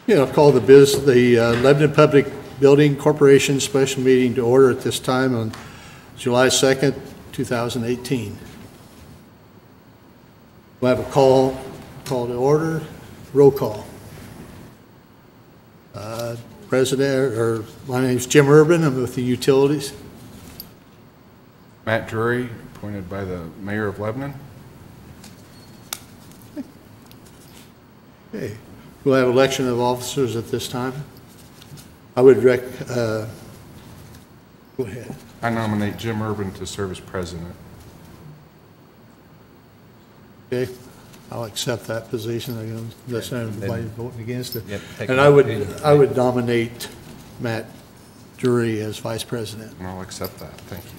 Yeah, I'll call the Lebanon Public Building Corporation special meeting to order at this time on July 2nd, 2018. We'll have a call to order, roll call. My name's Jim Urban, I'm with the Utilities. Matt Drury, appointed by the Mayor of Lebanon. Okay, we'll have election of officers at this time. I would go ahead. I nominate Jim Urban to serve as president. Okay, I'll accept that position. Unless anybody's voting against it. Yep, and I would nominate Matt Drury as vice president. And I'll accept that. Thank you.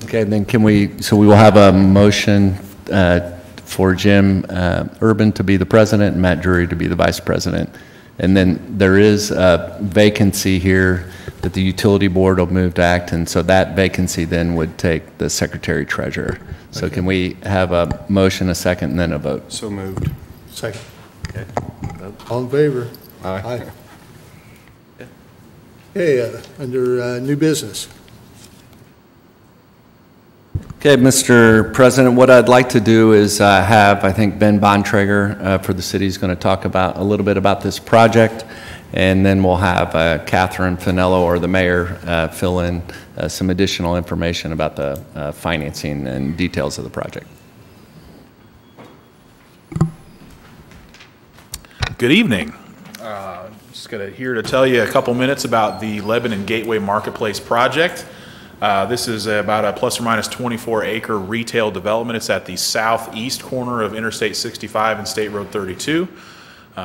Okay, then we will have a motion for Jim Urban to be the president and Matt Drury to be the vice president. And then there is a vacancy here that the utility board will move to act, and so that vacancy then would take the secretary treasurer. So okay. Can we have a motion, a second, and then a vote? So moved. Second. Okay. All in favor? Aye. Aye. Okay, under new business. Okay, Mr. President, what I'd like to do is have, I think, Ben Bontrager for the city is going to talk about a little bit about this project, and then we'll have Catherine Finello or the mayor fill in some additional information about the financing and details of the project. Good evening. Just here to tell you a couple minutes about the Lebanon Gateway Marketplace project. This is about a plus or minus 24-acre retail development. It's at the southeast corner of Interstate 65 and State Road 32.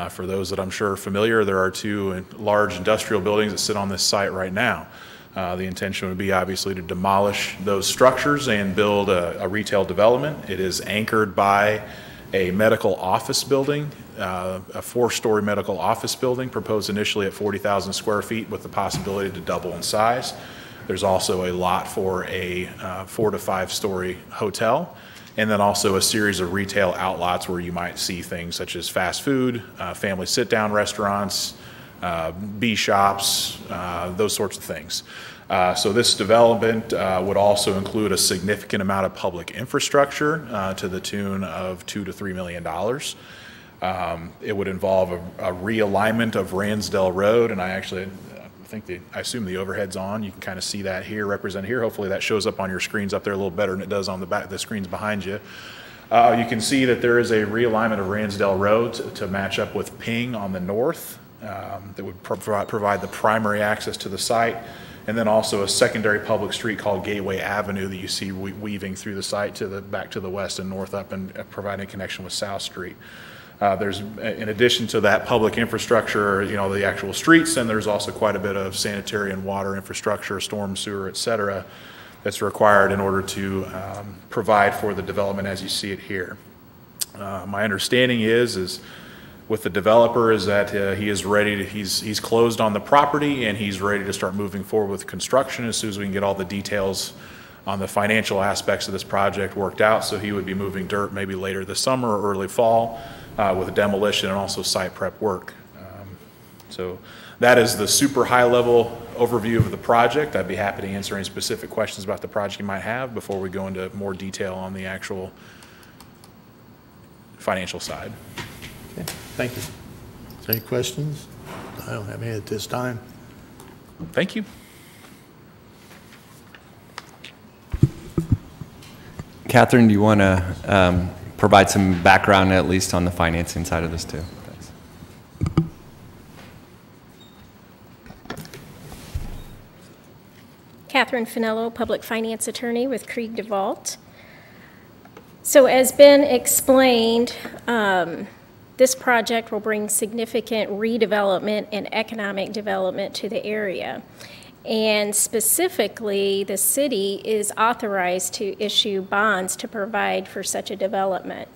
For those that I'm sure are familiar, there are two large industrial buildings that sit on this site right now. The intention would be obviously to demolish those structures and build a retail development. It is anchored by a medical office building, a 4-story medical office building proposed initially at 40,000 square feet with the possibility to double in size. There's also a lot for a 4 to 5-story hotel, and then also a series of retail outlots where you might see things such as fast food, family sit-down restaurants, bee shops, those sorts of things. So this development would also include a significant amount of public infrastructure to the tune of $2 to $3 million. It would involve a realignment of Ransdell Road, and I assume the overhead's on. You can kind of see that here, represented here. Hopefully that shows up on your screens up there a little better than it does on the screens behind you. You can see that there is a realignment of Ransdell Road to match up with Ping on the north that would provide the primary access to the site, and then also a secondary public street called Gateway Avenue that you see weaving through the site back to the west and north up and providing a connection with South Street. There's, in addition to that public infrastructure, the actual streets, and there's also quite a bit of sanitary and water infrastructure, storm sewer, et cetera, that's required in order to provide for the development as you see it here. My understanding is with the developer is that he is ready to, he's closed on the property and he's ready to start moving forward with construction as soon as we can get all the details on the financial aspects of this project worked out. So he would be moving dirt maybe later this summer or early fall with demolition and also site prep work. So that is the super high level overview of the project. I'd be happy to answer any specific questions about the project you might have before we go into more detail on the actual financial side. Okay, thank you. Any questions? I don't have any at this time. Thank you. Catherine, do you want to provide some background at least on the financing side of this too? Thanks. Catherine Finello, public finance attorney with Krieg DeVault. So as Ben explained, this project will bring significant redevelopment and economic development to the area. And specifically, the city is authorized to issue bonds to provide for such a development.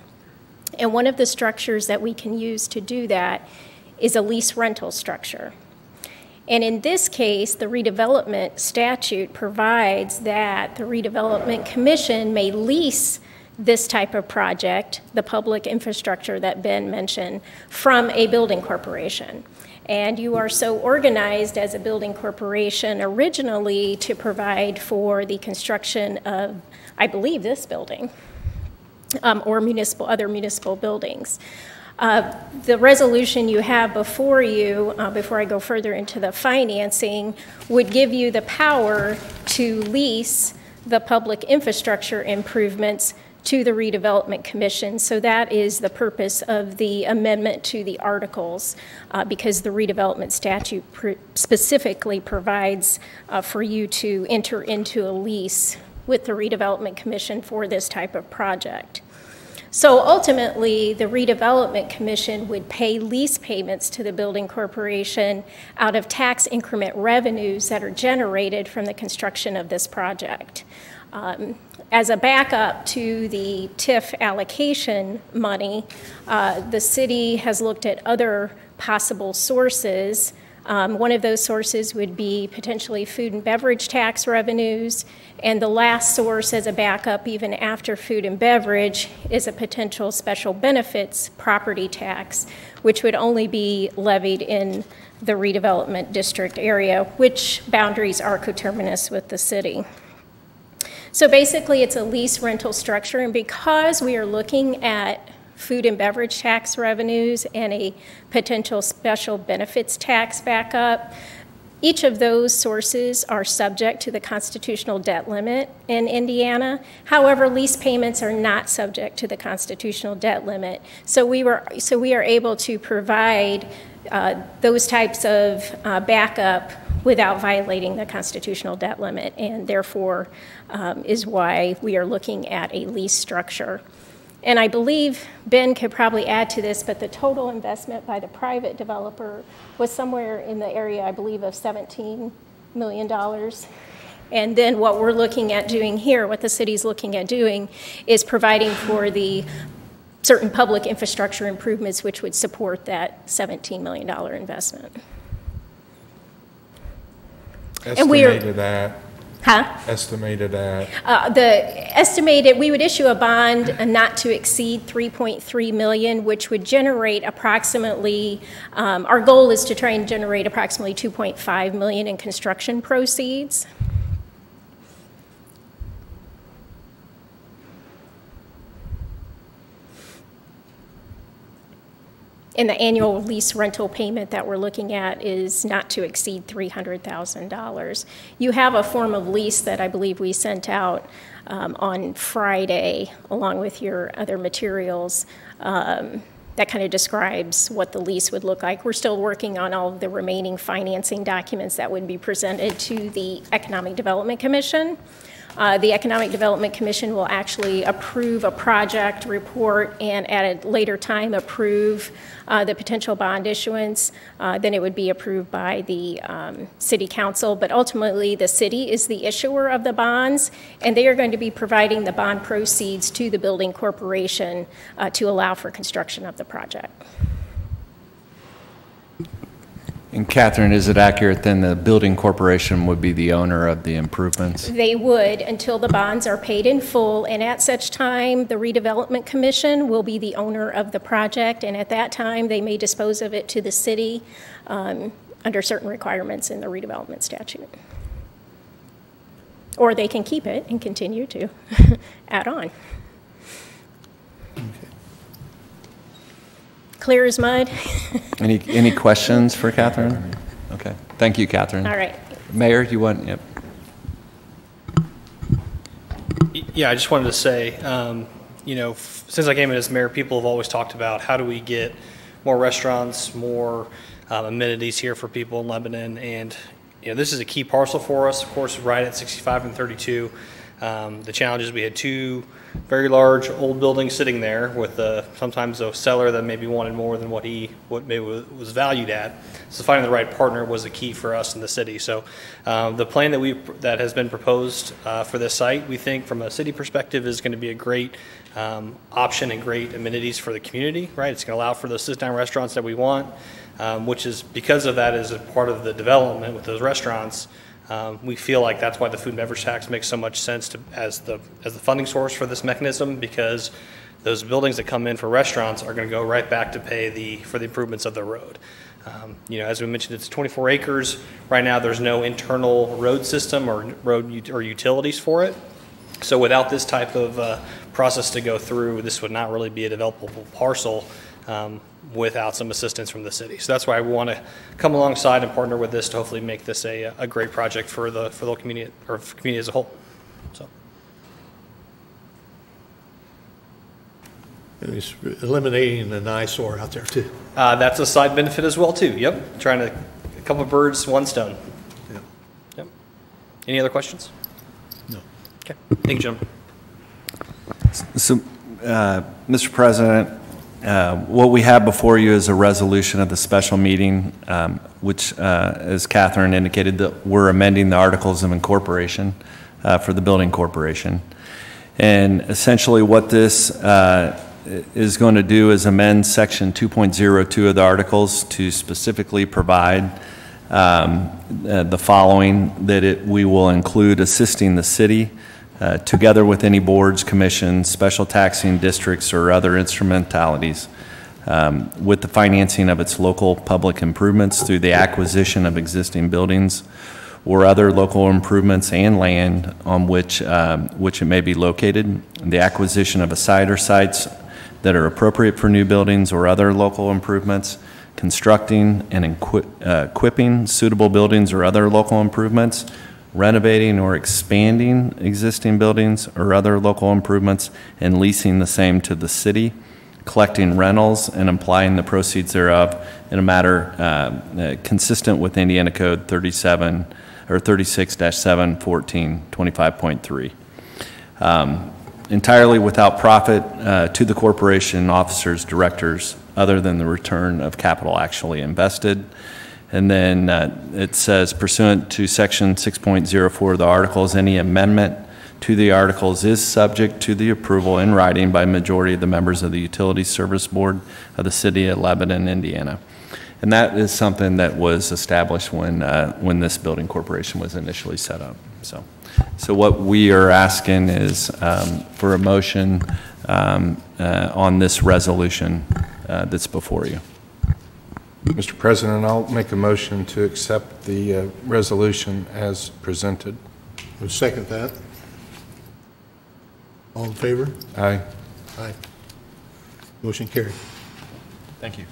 And one of the structures that we can use to do that is a lease rental structure. And in this case, the redevelopment statute provides that the redevelopment commission may lease this type of project, the public infrastructure that Ben mentioned, from a building corporation. And you are so organized as a building corporation originally to provide for the construction of, I believe, this building or other municipal buildings. The resolution you have before you, before I go further into the financing, would give you the power to lease the public infrastructure improvements to the Redevelopment Commission. So that is the purpose of the amendment to the articles, because the redevelopment statute specifically provides for you to enter into a lease with the Redevelopment Commission for this type of project. So ultimately, the Redevelopment Commission would pay lease payments to the building corporation out of tax increment revenues that are generated from the construction of this project. As a backup to the TIF allocation money, the city has looked at other possible sources. One of those sources would be potentially food and beverage tax revenues, and the last source as a backup, even after food and beverage, is a potential special benefits property tax, which would only be levied in the redevelopment district area, which boundaries are coterminous with the city. So basically, it's a lease rental structure, and because we are looking at food and beverage tax revenues and a potential special benefits tax backup, each of those sources are subject to the constitutional debt limit in Indiana. However, lease payments are not subject to the constitutional debt limit. So we are able to provide those types of backup without violating the constitutional debt limit, and therefore is why we are looking at a lease structure. And I believe Ben could probably add to this, but the total investment by the private developer was somewhere in the area, I believe, of $17 million. And then what we're looking at doing here, what the city's looking at doing, is providing for the certain public infrastructure improvements which would support that $17 million investment. Estimated at? Huh? Estimated at? We would issue a bond not to exceed $3.3 million, which would generate approximately, our goal is to try and generate approximately $2.5 million in construction proceeds. And the annual lease rental payment that we're looking at is not to exceed $300,000. You have a form of lease that I believe we sent out on Friday, along with your other materials, that kind of describes what the lease would look like. We're still working on all of the remaining financing documents that would be presented to the Economic Development Commission. The Economic Development Commission will actually approve a project report and at a later time approve the potential bond issuance. Then it would be approved by the City Council. But ultimately, the city is the issuer of the bonds, and they are going to be providing the bond proceeds to the building corporation to allow for construction of the project. And Catherine, is it accurate then the building corporation would be the owner of the improvements? They would until the bonds are paid in full, and at such time, the Redevelopment Commission will be the owner of the project, and at that time, they may dispose of it to the city under certain requirements in the redevelopment statute. Or they can keep it and continue to add on. Clear as mud. Any questions for Catherine? Okay, thank you, Catherine. All right. Mayor, you want, yep. Yeah, I just wanted to say, you know, since I came in as mayor, people have always talked about how do we get more restaurants, more amenities here for people in Lebanon, and you know, this is a key parcel for us, of course, right at 65 and 32. The challenge is we had two very large old buildings sitting there with sometimes a seller that maybe wanted more than what maybe was valued at. So finding the right partner was the key for us in the city. So the plan that has been proposed for this site, we think from a city perspective is going to be a great option and great amenities for the community, right? It's going to allow for those sit-down restaurants that we want, which is because of that as a part of the development with those restaurants. We feel like that's why the food and beverage tax makes so much sense as the funding source for this mechanism, because those buildings that come in for restaurants are going to go right back to pay for the improvements of the road. As we mentioned, it's 24 acres. Right now, there's no internal road system or or utilities for it. So without this type of process to go through, this would not really be a developable parcel without some assistance from the city. So that's why we want to come alongside and partner with this to hopefully make this a great project for the community, or for community as a whole. So. And it's eliminating an eyesore out there too. That's a side benefit as well too. Yep, trying to a couple of birds, one stone. Yeah. Yep. Any other questions? No. Okay. Thank you, gentlemen. So, Mr. President, what we have before you is a resolution of the special meeting, which, as Catherine indicated, that we're amending the Articles of Incorporation for the Building Corporation. And essentially what this is going to do is amend Section 2.02 of the Articles to specifically provide the following, that we will include assisting the city together with any boards, commissions, special taxing districts, or other instrumentalities with the financing of its local public improvements through the acquisition of existing buildings or other local improvements and land on which it may be located, the acquisition of a site or sites that are appropriate for new buildings or other local improvements, constructing and equipping suitable buildings or other local improvements, renovating or expanding existing buildings or other local improvements, and leasing the same to the city, collecting rentals and applying the proceeds thereof in a manner consistent with Indiana Code 37 or 36-714 25.3. Entirely without profit to the corporation, officers, directors, other than the return of capital actually invested. And then it says, pursuant to Section 6.04 of the Articles, any amendment to the Articles is subject to the approval in writing by majority of the members of the Utility Service Board of the City of Lebanon, Indiana. And that is something that was established when this building corporation was initially set up. So what we are asking is for a motion on this resolution that's before you. Mr. President, I'll make a motion to accept the resolution as presented. I'll second that. All in favor? Aye. Aye. Motion carried. Thank you.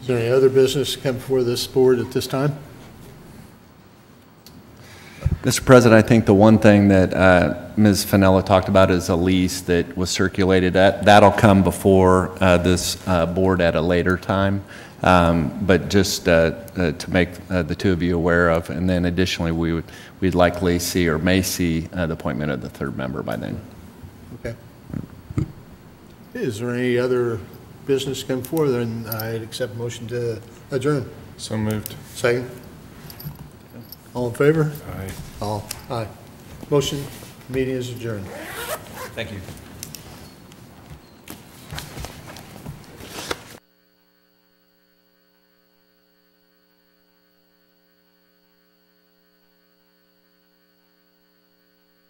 Is there any other business to come before this board at this time? Mr. President, I think the one thing that Ms. Fenella talked about is a lease that was circulated. That'll come before this board at a later time, but just to make the two of you aware of. And then additionally, we'd likely see or may see the appointment of the third member by then. Okay. Is there any other business to come forward? Then I'd accept motion to adjourn. So moved. Second. All in favor? Aye. All. Aye. Motion, meeting is adjourned. Thank you.